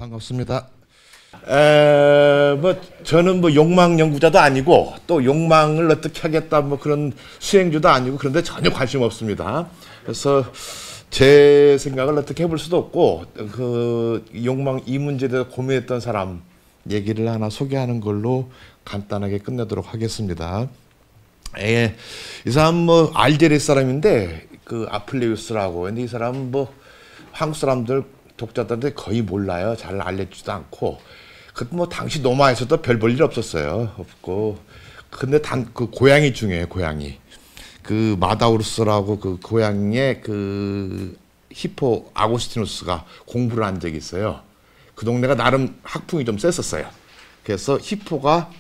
반갑습니다. 저는 욕망 연구자도 아니고 또 욕망을 어떻게 하겠다 그런 수행주도 아니고 그런데 전혀 관심 없습니다. 그래서 제 생각을 어떻게 해볼 수도 없고 그 욕망 이 문제에 대해서 고민했던 사람 얘기를 하나 소개하는 걸로 간단하게 끝내도록 하겠습니다. 이 사람 알제리 사람인데 그 아플레이우스라고. 근데 이 사람 한국 사람들 독자들한테 거의 몰라요. 잘 알려주지도 않고. 당시 노마에서도 별 볼 일 없었어요. 없고. 근데 그 고양이 중에 고양이. 그 마다우루스라고 그 고양이의 그 히포 아고스티누스가 공부를 한 적이 있어요. 그 동네가 나름 학풍이 좀 셌었어요. 그래서 히포가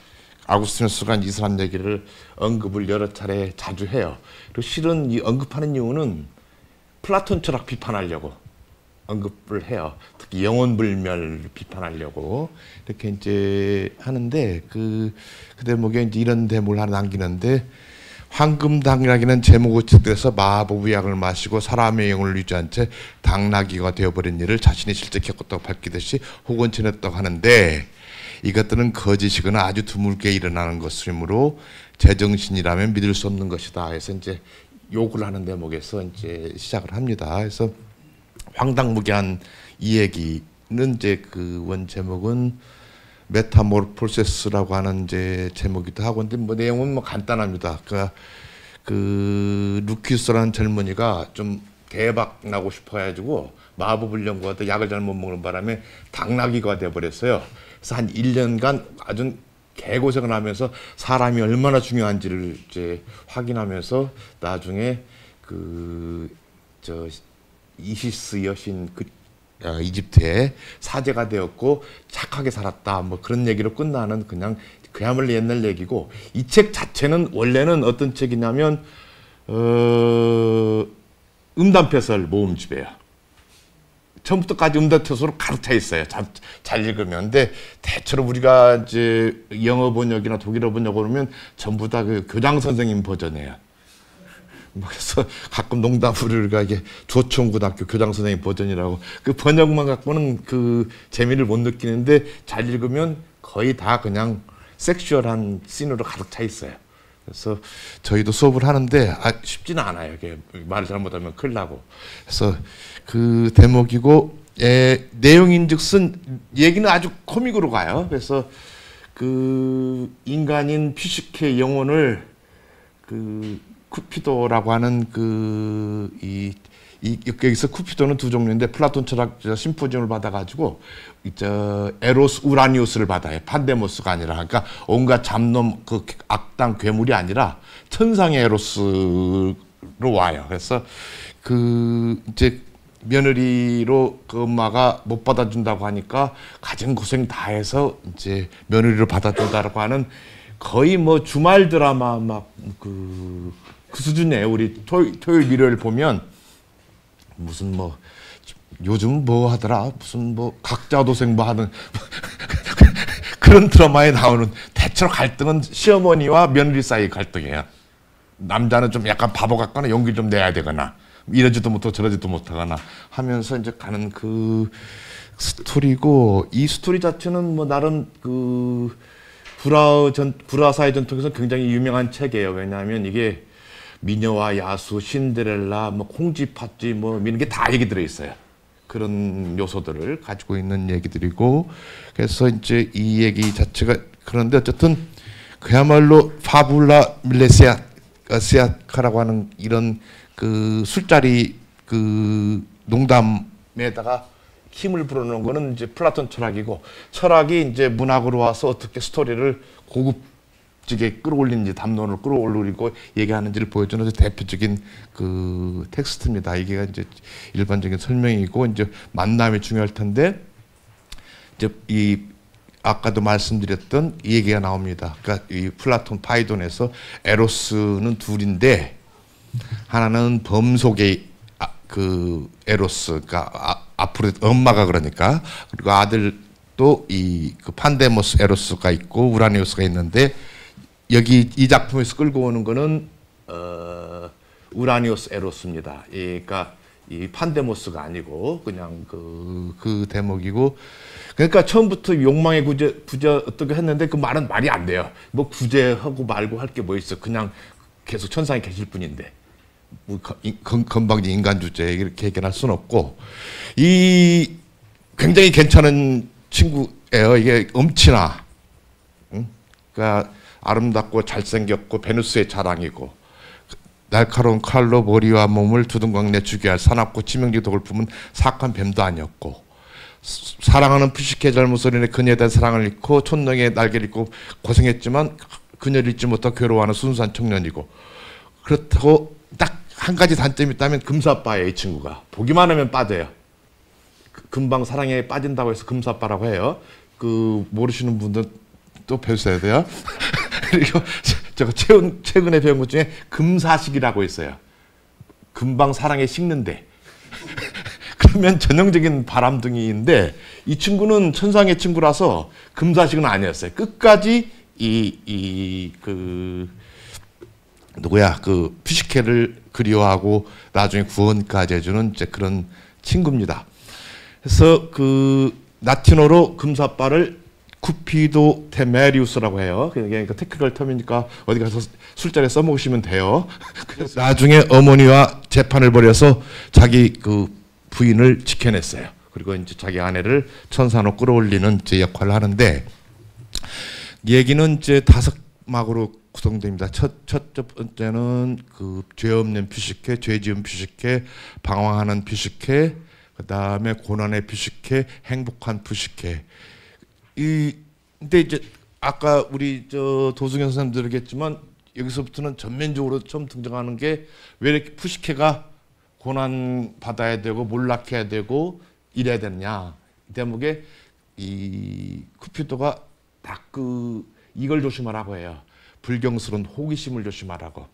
아구스티누스가 이 사람 얘기를 언급을 여러 차례 자주 해요. 그리고 실은 이 언급하는 이유는 플라톤 철학 비판하려고 언급을 해요. 특히 영혼불멸 비판하려고 이렇게 이제 하는데 그 대목에 이제 이런 대목을 하나 남기는데, 황금당나귀는 제목을 찢어서 마법의 약을 마시고 사람의 영혼을 유지한 채 당나귀가 되어버린 일을 자신이 실제 겪었다고 밝히듯이 혹은 전했다고 하는데, 이것들은 거짓이거나 아주 드물게 일어나는 것이므로 제정신이라면 믿을 수 없는 것이다 해서 이제 욕을 하는 대목에서 이제 시작을 합니다. 그래서 황당무계한 이 얘기는 이제 그 원 제목은 메타모르포시스라고 하는 이제 제목이기도 하고, 근데 내용은 간단합니다. 그러니까 그 루키우스라는 젊은이가 좀 대박 나고 싶어 가지고 마법을 연구하다 약을 잘못 먹는 바람에 당나귀가 되어버렸어요. 그래서 한 1년간 아주 개고생을 하면서 사람이 얼마나 중요한지를 이제 확인하면서 나중에 이시스 여신 이집트의 사제가 되었고 착하게 살았다 그런 얘기로 끝나는 그야말로 옛날 얘기고, 이 책 자체는 원래는 어떤 책이냐면 음담패설 모음집이에요. 처음부터까지 음담패설로 가득 차 있어요. 잘 읽으면. 근데 대체로 우리가 이제 영어 번역이나 독일어 번역을 보면 전부 다 그 교장 선생님 버전이에요. 그래서 가끔 농담으로 우리가 이게 조천고등학교 교장 선생님 버전이라고, 그 번역만 갖고는 그 재미를 못 느끼는데 잘 읽으면 거의 다 그냥 섹슈얼한 씬으로 가득 차 있어요. 그래서 저희도 수업을 하는데 쉽지는 않아요. 이게 말을 잘못하면 큰일 나고. 그래서 그 대목이고, 내용인즉슨 얘기는 아주 코믹으로 가요. 그래서 그 인간인 피시케의 영혼을 그 쿠피도라고 하는 여기서 쿠피도는 두 종류인데, 플라톤 철학 심포지움을 받아가지고 에로스 우라니우스를 받아요. 판데모스가 아니라. 그러니까 온갖 잡놈 그 악당 괴물이 아니라 천상의 에로스로 와요. 그래서 이제 며느리로 그 엄마가 못 받아준다고 하니까 가진 고생 다 해서 이제 며느리로 받아준다고 하는 거의 주말 드라마 그 수준이에요. 우리 토요일 일요일 보면 무슨 요즘 하더라 무슨 각자도생 하는 그런 드라마에 나오는 대체로 갈등은 시어머니와 며느리 사이 갈등이에요. 남자는 좀 약간 바보 같거나 용기 좀 내야 되거나 이러지도 못하고 저러지도 못하거나 하면서 이제 가는 그 스토리고, 이 스토리 자체는 나름 불화사의 전통에서 굉장히 유명한 책이에요. 왜냐하면 이게 미녀와 야수, 신데렐라, 콩쥐팥쥐 이런 게 다 얘기 들어 있어요. 그런 요소들을 가지고 있는 얘기들이고, 그래서 이제 이 얘기 자체가, 그런데 어쨌든 그야말로 파불라 밀레시아카라고 하는 이런 그 술자리 그 농담에다가 힘을 불어넣은 거는 이제 플라톤 철학이고, 철학이 이제 문학으로 와서 어떻게 스토리를 고급지게 끌어올리는지, 담론을 끌어올리고 얘기하는지를 보여주는 대표적인 그 텍스트입니다. 이게 이제 일반적인 설명이고, 이제 만남이 중요할 텐데, 이제 아까도 말씀드렸던 이 얘기가 나옵니다. 그러니까 이 플라톤 파이돈에서 에로스는 둘인데, 하나는 범속의 그 에로스, 그러니까 앞으로 엄마가, 그러니까, 그리고 아들도 그 판데모스 에로스가 있고 우라니우스가 있는데, 여기 이 작품에서 끌고 오는 거는 우라니우스 에로스입니다. 그러니까 이 판데모스가 아니고 그냥 그 대목이고 그러니까 처음부터 욕망의 부재 어떻게 했는데 그 말은 말이 안 돼요. 뭐 구제하고 말고 할 게 뭐 있어. 그냥 계속 천상에 계실 뿐인데 뭐 건방진 인간 주제 이렇게 얘기할 수는 없고 이 굉장히 괜찮은 친구예요. 이게 엄친아. 응? 그러니까 아름답고 잘생겼고 베누스의 자랑이고 날카로운 칼로 머리와 몸을 두둥강 내추게 할 사납고 치명적인 독을 품은 사악한 뱀도 아니었고 사랑하는 푸시케의 잘못으로 인해 그녀에 대한 사랑을 잃고 촌농의 날개를 잃고 고생했지만 그녀를 잊지 못하고 괴로워하는 순수한 청년이고 그렇다고 딱 한 가지 단점이 있다면 금사빠예요. 이 친구가 보기만 하면 빠져요. 금방 사랑에 빠진다고 해서 금사빠라고 해요. 그 모르시는 분들 또 배우셔야 돼요. 그리고 제가 최근에 배운 것 중에 금사식이라고 있어요. 금방 사랑에 식는데 그러면 전형적인 바람둥이인데 이 친구는 천상의 친구라서 금사식은 아니었어요. 끝까지 그 푸시케를 그리워하고 나중에 구원까지 해주는 이제 그런 친구입니다. 그래서 그 라틴어로 금사빠를 쿠피도 테메리우스라고 해요. 그러니까 테크니컬 텀이니까 어디 가서 술자리에 써먹으시면 돼요. 그래서 나중에 어머니와 재판을 벌여서 자기 그 부인을 지켜냈어요. 그리고 이제 자기 아내를 천사로 끌어올리는 이제 역할을 하는데 얘기는 이제 5막으로 구성됩니다. 첫 번째는 그 죄 없는 퓨시케, 죄 지은 퓨시케, 방황하는 퓨시케, 그 다음에 고난의 퓨시케, 행복한 퓨시케. 근데 이제 아까 우리 도승현 선생님도 얘기했지만 여기서부터는 전면적으로 처음 등장하는 게 왜 이렇게 푸시케가 고난 받아야 되고 몰락해야 되고 이래야 되느냐. 이 대목에 이 쿠피도가 딱 이걸 조심하라고 해요. 불경스러운 호기심을 조심하라고.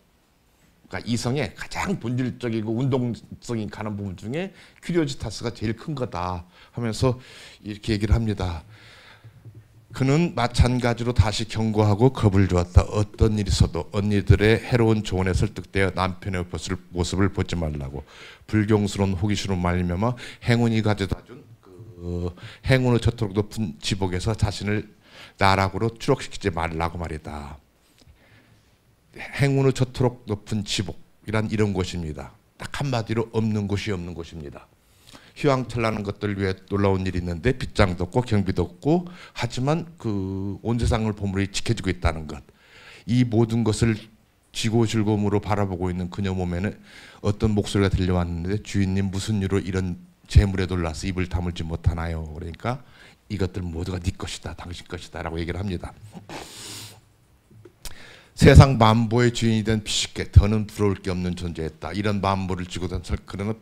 그러니까 이성의 가장 본질적이고 운동성이 가는 부분 중에 큐리오지타스가 제일 큰 거다 하면서 이렇게 얘기를 합니다. 그는 마찬가지로 다시 경고하고 겁을 주었다. 어떤 일이 있어도 언니들의 해로운 조언에 설득되어 남편의 모습을 보지 말라고. 불경스러운 호기심으로 말미암아 행운이 가져다준 그 행운을 저토록 높은 지복에서 자신을 나락으로 추락시키지 말라고 말이다. 행운을 저토록 높은 지복이란 이런 것입니다. 딱 한마디로 없는 곳이 없는 곳입니다. 휘황찬란한 것들 위해 놀라운 일이 있는데 빗장도 없고 경비도 없고 하지만 그 온 세상을 보물이 지켜지고 있다는 것. 이 모든 것을 지고 즐거움으로 바라보고 있는 그녀 몸에는 어떤 목소리가 들려왔는데 주인님 무슨 이유로 이런 재물에 놀라서 입을 다물지 못하나요? 그러니까 이것들 모두가 네 것이다. 당신 것이다 라고 얘기를 합니다. 세상 만보의 주인이 된 퓨시케, 더는 부러울 게 없는 존재였다. 이런 만보를 쥐고 든 그러나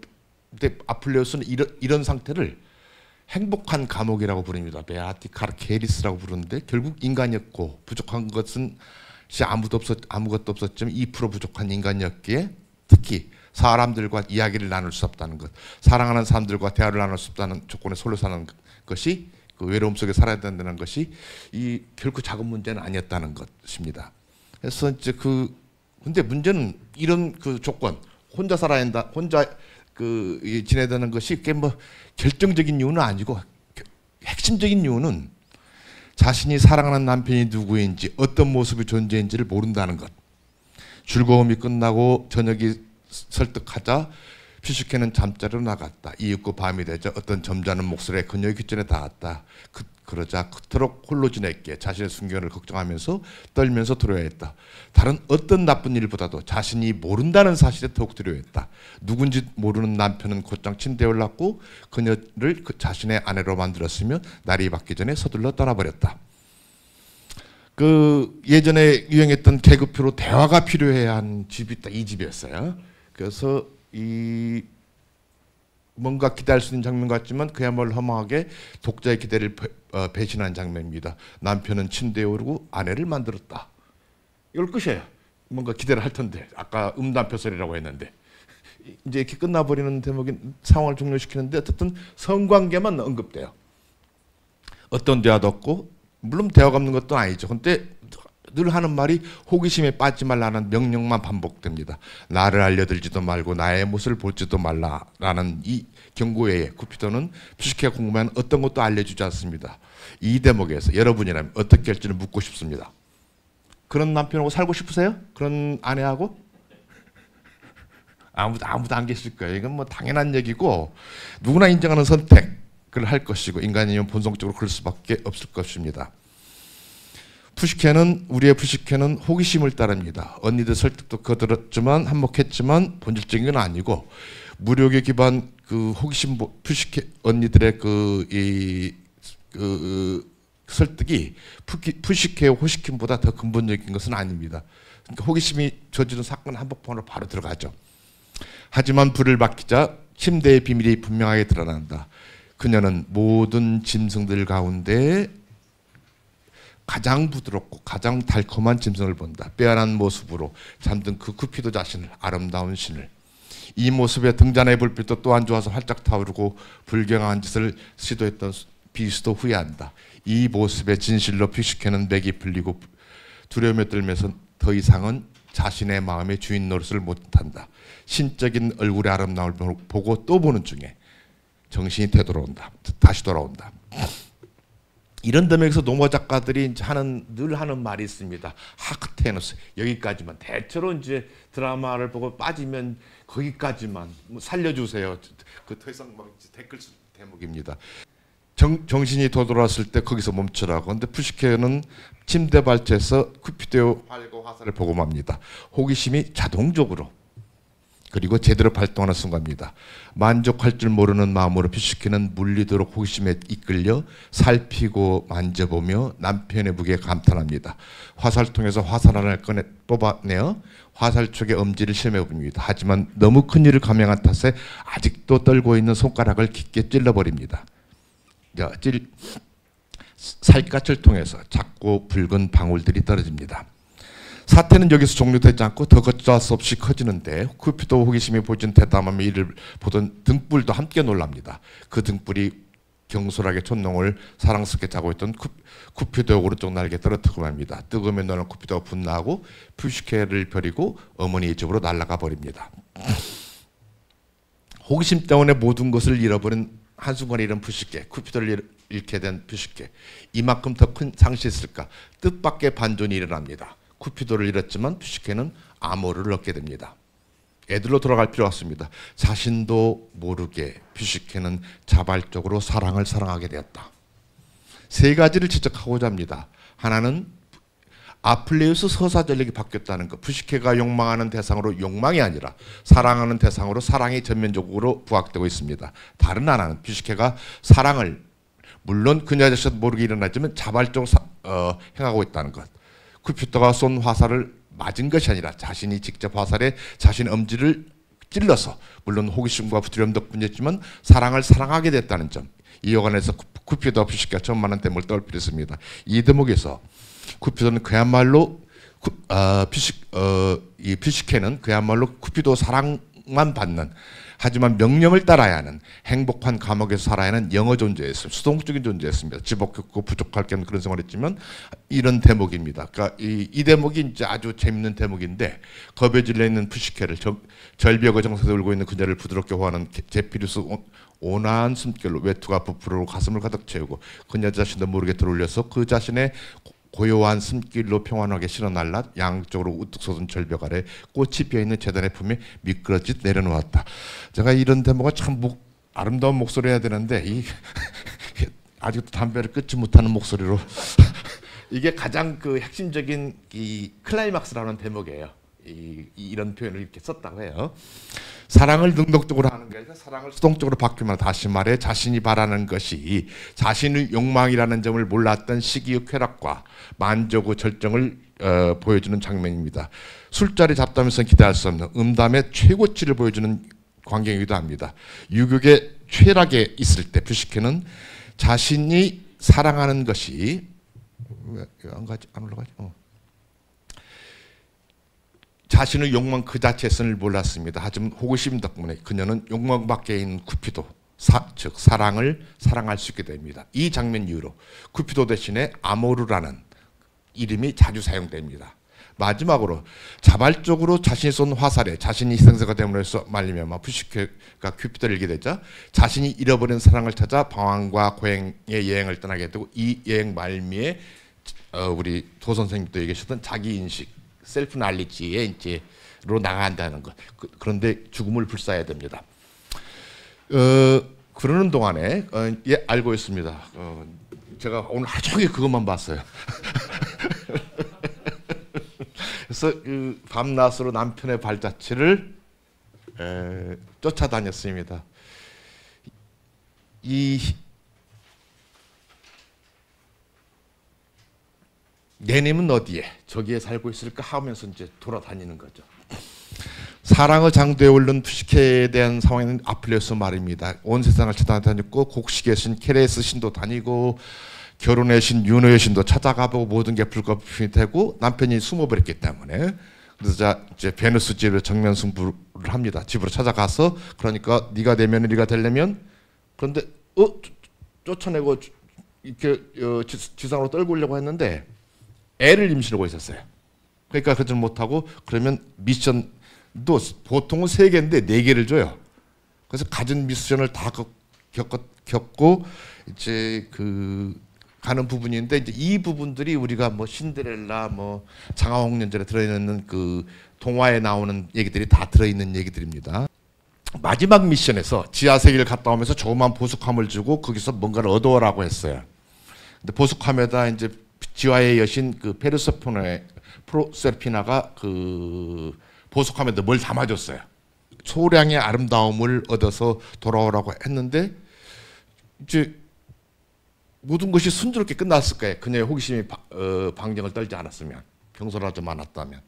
근데 아플레우스는 이런 상태를 행복한 감옥이라고 부릅니다. 베아티 카르케리스라고 부르는데 결국 인간이었고 부족한 것은 아무것도 없었지만 2% 부족한 인간이었기에 특히 사람들과 이야기를 나눌 수 없다는 것, 사랑하는 사람들과 대화를 나눌 수 없다는 조건에 솔로 사는 것이 그 외로움 속에 살아야 된다는 것이 이 결코 작은 문제는 아니었다는 것입니다. 그래서 이제 근데 문제는 이런 그 조건 혼자 살아야 한다, 혼자 지내야 되는 것이 그게 뭐 결정적인 이유는 아니고 핵심적인 이유는 자신이 사랑하는 남편이 누구인지 어떤 모습의 존재인지를 모른다는 것. 즐거움이 끝나고 저녁이 설득하자 퓨시케는 잠자리로 나갔다. 이윽고 밤이 되자 어떤 점잖은 목소리에 그녀의 귓전에 닿았다. 그러자 그토록 홀로 지냈기에 자신의 순결을 걱정하면서 떨면서 두려워했다. 다른 어떤 나쁜 일보다도 자신이 모른다는 사실에 더욱 두려워했다. 누군지 모르는 남편은 곧장 침대에 올랐고 그녀를 자신의 아내로 만들었으며 날이 밝기 전에 서둘러 떠나버렸다. 예전에 유행했던 개그표로 대화가 필요해야 한 집이 딱 이 집이었어요. 그래서 뭔가 기대할 수 있는 장면 같지만 그야말로 허망하게 독자의 기대를 배신한 장면입니다. 남편은 침대에 오르고 아내를 만들었다. 이걸 끝이에요. 뭔가 기대를 할 텐데 아까 음담표설이라고 했는데 이제 이렇게 끝나버리는 대목이 상황을 종료시키는데 어쨌든 성관계만 언급돼요. 어떤 대화도 없고 물론 대화가 없는 것도 아니죠. 근데 늘 하는 말이 호기심에 빠지지 말라는 명령만 반복됩니다. 나를 알려들지도 말고 나의 모습을 볼지도 말라라는 이 경고에 쿠피도는 퓨시케가 궁금한 어떤 것도 알려주지 않습니다. 이 대목에서 여러분이라면 어떻게 할지를 묻고 싶습니다. 그런 남편하고 살고 싶으세요? 그런 아내하고? 아무도 안 계실 거예요. 이건 뭐 당연한 얘기고 누구나 인정하는 선택을 할 것이고 인간이면 본성적으로 그럴 수밖에 없을 것입니다. 우리의 푸시케는 호기심을 따릅니다. 언니들 설득도 거들었지만 한몫했지만 본질적인 건 아니고 무력에 기반 그 호기심 푸시케 언니들의 설득이 푸시케의 호기심보다 더 근본적인 것은 아닙니다. 그러니까 호기심이 저지른 사건 한복판으로 바로 들어가죠. 하지만 불을 밝히자 침대의 비밀이 분명하게 드러난다. 그녀는 모든 짐승들 가운데 가장 부드럽고 가장 달콤한 짐승을 본다. 빼어난 모습으로 잠든 그 쿠피도 자신을, 아름다운 신을. 이 모습에 등잔의 불빛도 또 안 좋아서 활짝 타오르고 불경한 짓을 시도했던 비스도 후회한다. 이 모습의 진실로 퓨시케는 맥이 풀리고 두려움에 떨면서 더 이상은 자신의 마음의 주인 노릇을 못한다. 신적인 얼굴의 아름다움을 보고 또 보는 중에 정신이 되돌아온다. 다시 돌아온다. 이런 대목에서 노모 작가들이 늘 하는 말이 있습니다. 하크테너스 여기까지만. 대체로 이제 드라마를 보고 빠지면 거기까지만 살려주세요. 그 더 이상 막 댓글 쓸 대목입니다. 정신이 되돌아왔을 때 거기서 멈추라고. 근데 푸시케는 침대 발치에서 쿠피도의 활과 화살을 보고 맙니다. 호기심이 자동적으로 그리고 제대로 발동하는 순간입니다. 만족할 줄 모르는 마음으로 퓨시케는 물리도록 호기심에 이끌려 살피고 만져보며 남편의 무게에 감탄합니다. 화살통에서 화살 하나를 뽑아내어 화살 쪽에 엄지를 시험해봅니다. 하지만 너무 큰 일을 감행한 탓에 아직도 떨고 있는 손가락을 깊게 찔러버립니다. 살갗을 통해서 작고 붉은 방울들이 떨어집니다. 사태는 여기서 종료되지 않고 더 걷잡을 수 없이 커지는데 쿠피도 호기심이 보여준 대담함에 이를 보던 등불도 함께 놀랍니다. 그 등불이 경솔하게 촛농을 사랑스럽게 자고 있던 쿠피도의 오른쪽 날개에 떨어뜨리고 맙니다. 뜨거움에 노는 쿠피도가 분노하고 푸시케를 버리고 어머니의 집으로 날아가 버립니다. 호기심 때문에 모든 것을 잃어버린 한순간에 이런 푸시케, 쿠피도를 잃게 된 푸시케. 이만큼 더 큰 상실이 있을까? 뜻밖의 반전이 일어납니다. 쿠피도를 잃었지만 푸시케는 아모르를 얻게 됩니다. 애들로 돌아갈 필요 없습니다. 자신도 모르게 푸시케는 자발적으로 사랑을 사랑하게 되었다. 세 가지를 지적하고자 합니다. 하나는 아플레우스 서사 전략이 바뀌었다는 것. 푸시케가 욕망하는 대상으로 욕망이 아니라 사랑하는 대상으로 사랑이 전면적으로 부각되고 있습니다. 다른 하나는 푸시케가 사랑을 물론 그녀 자신도 모르게 일어나지만 자발적으로 행하고 있다는 것. 쿠피도가 쏜 화살을 맞은 것이 아니라 자신이 직접 화살에 자신의 엄지를 찔러서 물론 호기심과 두려움 덕분이었지만 사랑을 사랑하게 됐다는 점. 이 여관에서 쿠피도와 푸시케가 처음 만난 대목을 떠올 필요 있습니다. 이 대목에서 쿠피도는 그야말로 이 푸시케는 그야말로 쿠피도 사랑만 받는 하지만 명령을 따라야 하는 행복한 감옥에서 살아야 하는 영어 존재였습니다. 수동적인 존재였습니다. 집어먹고 부족할 게 없는 그런 생활을 했지만 이런 대목입니다. 그러니까 이 대목이 이제 아주 재밌는 대목인데 겁에 질려 있는 푸시케를 절벽의 정상에 울고 있는 그녀를 부드럽게 호하는 제피루스 온화한 숨결로 외투가 부풀어 가슴을 가득 채우고 그녀 자신도 모르게 들어올려서 그 자신의 고요한 숨길로 평안하게 실어날라 양쪽으로 우뚝 솟은 절벽 아래 꽃이 피어있는 재단의 품에 미끄러지 내려놓았다. 제가 이런 대목은 참 아름다운 목소리 해야 되는데 아직도 담배를 끊지 못하는 목소리로 이게 가장 그 핵심적인 이 클라이막스라는 대목이에요. 이런 표현을 이렇게 썼다고 해요. 사랑을 능동적으로 하는 게 아니라 사랑을 수동적으로 바뀌면 다시 말해 자신이 바라는 것이 자신의 욕망이라는 점을 몰랐던 시기의 쾌락과 만족의 절정을 보여주는 장면입니다. 술자리 잡담에서는 기대할 수 없는 음담의 최고치를 보여주는 광경이기도 합니다. 유격의 최락에 있을 때 푸시케는 자신이 사랑하는 것이 안 올라가지? 자신의 욕망 그 자체성을 몰랐습니다. 하지만 호기심 덕분에 그녀는 욕망 밖에 있는 쿠피도, 즉 사랑을 사랑할 수 있게 됩니다. 이 장면 이후로 쿠피도 대신에 아모르라는 이름이 자주 사용됩니다. 마지막으로 자발적으로 자신이 쏜 화살에 자신이 희생자가 됨으로써 말미암아 푸시케가 큐피드를 잃게 되자 자신이 잃어버린 사랑을 찾아 방황과 고행의 여행을 떠나게 되고 이 여행 말미에 우리 도 선생님도 얘기하셨던 자기인식, 셀프 날리지에 이제로 나간다는 것. 그런데 죽음을 불사해야 됩니다. 그러는 동안에 예, 알고 있습니다. 제가 오늘 하루 종일 그것만 봤어요. 그래서 밤낮으로 남편의 발자취를 쫓아다녔습니다. 내님은 어디에 저기에 살고 있을까 하면서 이제 돌아다니는 거죠. 사랑을 장도에 오른 푸시케에 대한 상황에는 아플레우스 말입니다. 온 세상을 찾아다녔고 곡식의 신 케레스 신도 다니고 결혼의 신 윤호의 신도 찾아가보고 모든 게 불가피이 되고 남편이 숨어버렸기 때문에 그래서 이제 베누스 집에 정면 승부를 합니다. 집으로 찾아가서 그러니까 네가 내 며느리가 되려면 그런데 쫓아내고 이렇게 지상으로 떨고 오려고 했는데 애를 임신하고 있었어요. 그러니까 그러지 못하고 그러면 미션도 보통은 3개인데 4개를 줘요. 그래서 갖은 미션을 다 겪고 이제 가는 부분인데 이제 이 부분들이 우리가 뭐 신데렐라 뭐 장화홍련절에 들어있는 그 동화에 나오는 얘기들이 다 들어있는 얘기들입니다. 마지막 미션에서 지하 세계를 갔다 오면서 조그만 보석함을 주고 거기서 뭔가를 얻어오라고 했어요. 근데 보석함에다 이제 지화의 여신 그 프로세르피나가 그 보석함에다 뭘 담아줬어요. 소량의 아름다움을 얻어서 돌아오라고 했는데 이제 모든 것이 순조롭게 끝났을 거예요. 그녀의 호기심이 방정을 떨지 않았으면, 경솔하지 않았다면.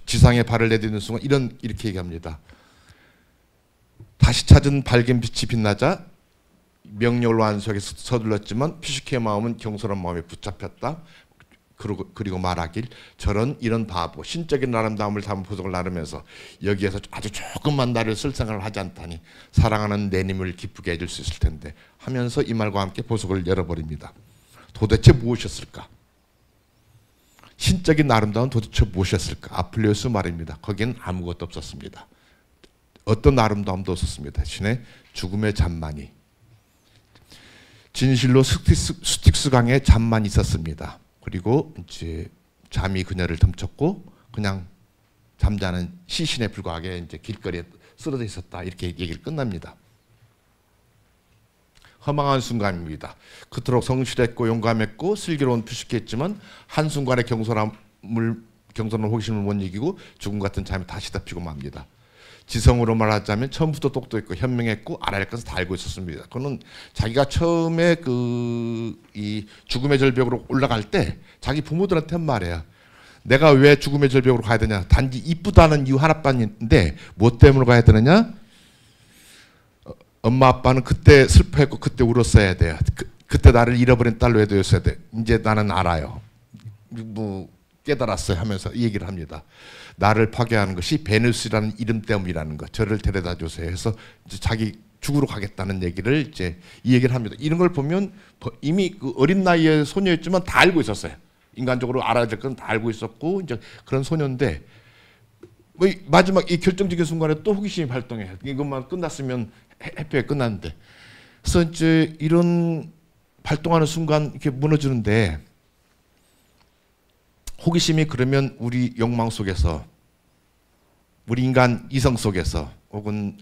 지상에 발을 내딛는 순간 이렇게 얘기합니다. 다시 찾은 밝은 빛이 빛나자 명령을 완수하게 서둘렀지만 푸시케의 마음은 경솔한 마음에 붙잡혔다. 그리고 말하길 이런 바보 신적인 아름다움을 담은 보석을 나르면서 여기에서 아주 조금만 나를 쓸 생각을 하지 않다니 사랑하는 내님을 기쁘게 해줄 수 있을 텐데 하면서 이 말과 함께 보석을 열어버립니다. 도대체 무엇이었을까? 신적인 아름다움은 도대체 무엇이었을까? 아플레우스 말입니다. 거기엔 아무것도 없었습니다. 어떤 아름다움도 없었습니다. 대신에 죽음의 잠만이 진실로 스틱스 강에 잠만 있었습니다. 그리고 이제 잠이 그녀를 덮쳤고 그냥 잠자는 시신에 불과하게 이제 길거리에 쓰러져 있었다. 이렇게 얘기를 끝납니다. 허망한 순간입니다. 그토록 성실했고 용감했고 슬기로운 푸시케였지만 한순간의 경솔한 호기심을 못 이기고 죽음 같은 잠이 다시 덮이고 맙니다. 지성으로 말하자면 처음부터 똑똑했고 현명했고 알아야 할 것을 다 알고 있었습니다. 그는 자기가 처음에 이 죽음의 절벽으로 올라갈 때 자기 부모들한테 말해요. 내가 왜 죽음의 절벽으로 가야 되냐? 단지 이쁘다는 이유 하나뿐인데 뭐 때문에 가야 되느냐? 엄마 아빠는 그때 슬퍼했고 그때 울었어야 돼요. 그때 나를 잃어버린 딸로 해뒀어야 돼. 이제 나는 알아요. 뭐 깨달았어요 하면서 이 얘기를 합니다. 나를 파괴하는 것이 베누스라는 이름 때문이라는 것. 저를 데려다 주세요 해서 이제 자기 죽으러 가겠다는 얘기를 이제 이 얘기를 합니다. 이런 걸 보면 이미 그 어린 나이에 소녀였지만 다 알고 있었어요. 인간적으로 알아야 될 건 다 알고 있었고 이제 그런 소녀인데 뭐 마지막 이 결정적인 순간에 또 호기심이 발동해요. 이것만 끝났으면 해피하게 끝났는데. 그래서 이제 이런 발동하는 순간 이렇게 무너지는데 호기심이 그러면 우리 욕망 속에서 우리 인간 이성 속에서 혹은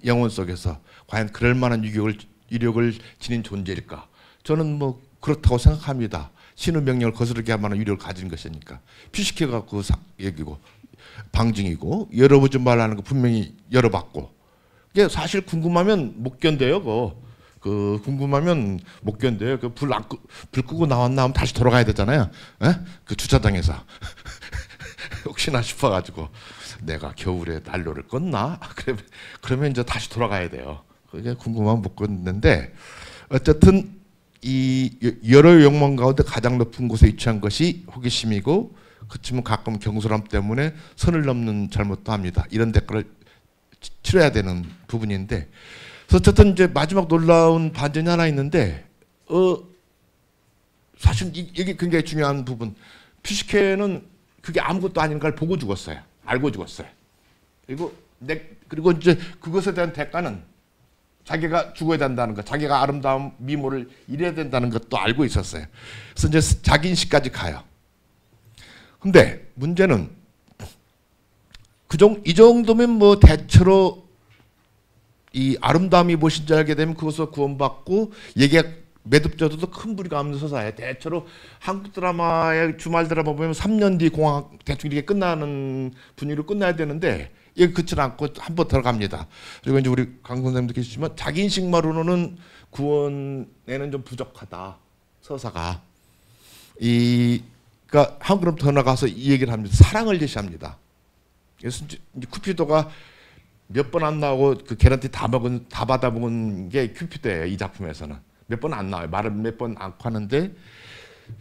영혼 속에서 과연 그럴 만한 유력을 지닌 존재일까? 저는 뭐 그렇다고 생각합니다. 신의 명령을 거스르게 할 만한 유력을 가진 것이니까. 푸시케가 그 얘기고 방증이고 열어보지 말라는 거 분명히 열어봤고 이게 사실 궁금하면 못 견뎌요. 궁금하면 못 견뎌요. 불 끄고 나왔나 하면 다시 돌아가야 되잖아요. 에? 그 주차장에서 혹시나 싶어가지고 내가 겨울에 난로를 껐나? 그러면 이제 다시 돌아가야 돼요. 그게 궁금하면 못 껐는데 어쨌든 이 여러 욕망 가운데 가장 높은 곳에 위치한 것이 호기심이고 그렇지만 가끔 경솔함 때문에 선을 넘는 잘못도 합니다. 이런 대가를 치러야 되는 부분인데 그래서 어쨌든 이제 마지막 놀라운 반전이 하나 있는데 사실 이게 굉장히 중요한 부분. 퓨시케는 그게 아무것도 아닌 걸 보고 죽었어요. 알고 죽었어요. 그리고 이제 그것에 대한 대가는 자기가 죽어야 된다는 것, 자기가 아름다운 미모를 잃어야 된다는 것도 알고 있었어요. 그래서 이제 자기 인식까지 가요. 근데 문제는 이 정도면 뭐 대체로 이 아름다움이 무엇인지 알게 되면 그것을 구원받고 얘기가 매듭져도 큰 무리가 없는 서사예요. 대체로 한국 드라마의 주말 드라마 보면 3년 뒤 공항 대충 이렇게 끝나는 분위기로 끝나야 되는데 이게 그렇지 않고 한 번 들어갑니다. 그리고 이제 우리 강 선생님도 계시지만 자기 인식만으로는 구원에는 좀 부족하다. 서사가. 그러니까 한국으로 더 나가서 이 얘기를 합니다. 사랑을 제시합니다. 그래서 이제 쿠피도가 몇 번 안 나오고 그 계란티 다 받아먹은 게 큐피도예요. 이 작품에서는. 몇 번 안 나와요. 말을 몇 번 않고 하는데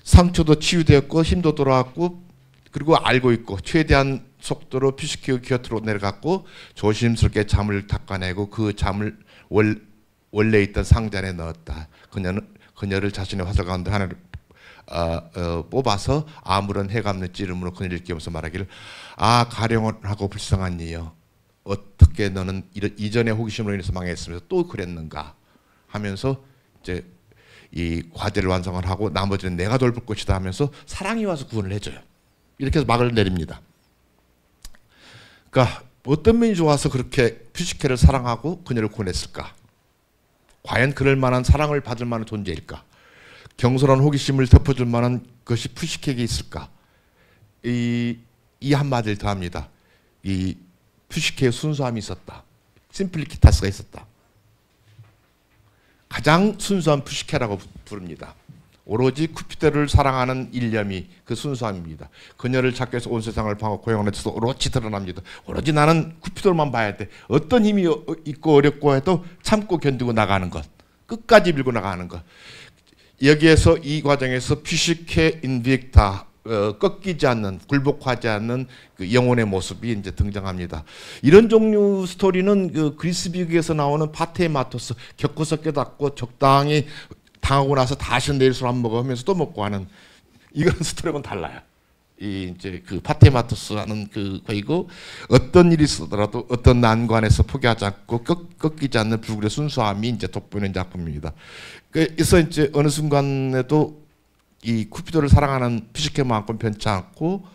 상처도 치유되었고 힘도 돌아왔고 그리고 알고 있고 최대한 속도로 퓨시케의 곁으로 내려갔고 조심스럽게 잠을 닦아내고 그 잠을 원래 있던 상자 안에 넣었다. 그녀를 자신의 화살 가운데 하나를 뽑아서 아무런 해가 없는 찌름으로 그녀를 끼우면서 말하기를 가령하고 불쌍한 이여 어떻게 너는 이전의 호기심으로 인해서 망했으면서 또 그랬는가 하면서 이제 이 과제를 완성을 하고 나머지는 내가 돌볼 것이다 하면서 사랑이 와서 구원을 해줘요. 이렇게 해서 막을 내립니다. 그러니까 어떤 면이 좋아서 그렇게 퓨시케를 사랑하고 그녀를 구원했을까? 과연 그럴 만한 사랑을 받을 만한 존재일까? 경솔한 호기심을 덮어줄 만한 것이 퓨시케에게 있을까? 이 한마디를 더합니다. 이 퓨시케의 순수함이 있었다. 심플리키타스가 있었다. 가장 순수한 퓨시케라고 부릅니다. 오로지 쿠피도를 사랑하는 일념이 그 순수함입니다. 그녀를 찾기 위해서 온 세상을 방어 고용하면서 오로지 드러납니다. 오로지 나는 쿠피도만 봐야 돼. 어떤 힘이 있고 어렵고 해도 참고 견디고 나가는 것. 끝까지 밀고 나가는 것. 여기에서 이 과정에서 퓨시케 인빅타 꺾이지 않는 굴복하지 않는 그 영혼의 모습이 이제 등장합니다. 이런 종류 스토리는 그 그리스 비극에서 나오는 파테마토스 겪어서 깨닫고 적당히 당하고 나서 다시 내일 술 안 먹어 하면서 또 먹고 하는 이런 스토리하고는 달라요. 이제 그 파테마토스 하는 그거이고 어떤 일이 있더라도 어떤 난관에서 포기하지 않고 꺾이지 않는 불굴의 순수함이 이제 돋보이는 작품입니다. 그래서 이제 어느 순간에도 이 쿠피도를 사랑하는 퓨시케만큼 변치 않고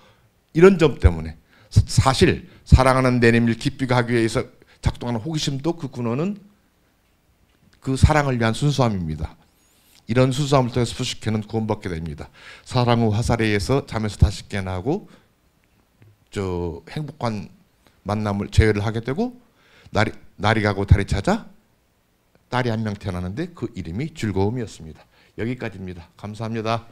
이런 점 때문에 사실 사랑하는 내님을 기쁘게 하기 위해서 작동하는 호기심도 그 근원은 그 사랑을 위한 순수함입니다. 이런 순수함을 통해서 퓨시케는 구원받게 됩니다. 사랑 후 화살에 의해서 잠에서 다시 깨어나고 행복한 만남을 재회를 하게 되고 날이 가고 달이 찾아 딸이 한 명 태어나는데 그 이름이 즐거움이었습니다. 여기까지입니다. 감사합니다.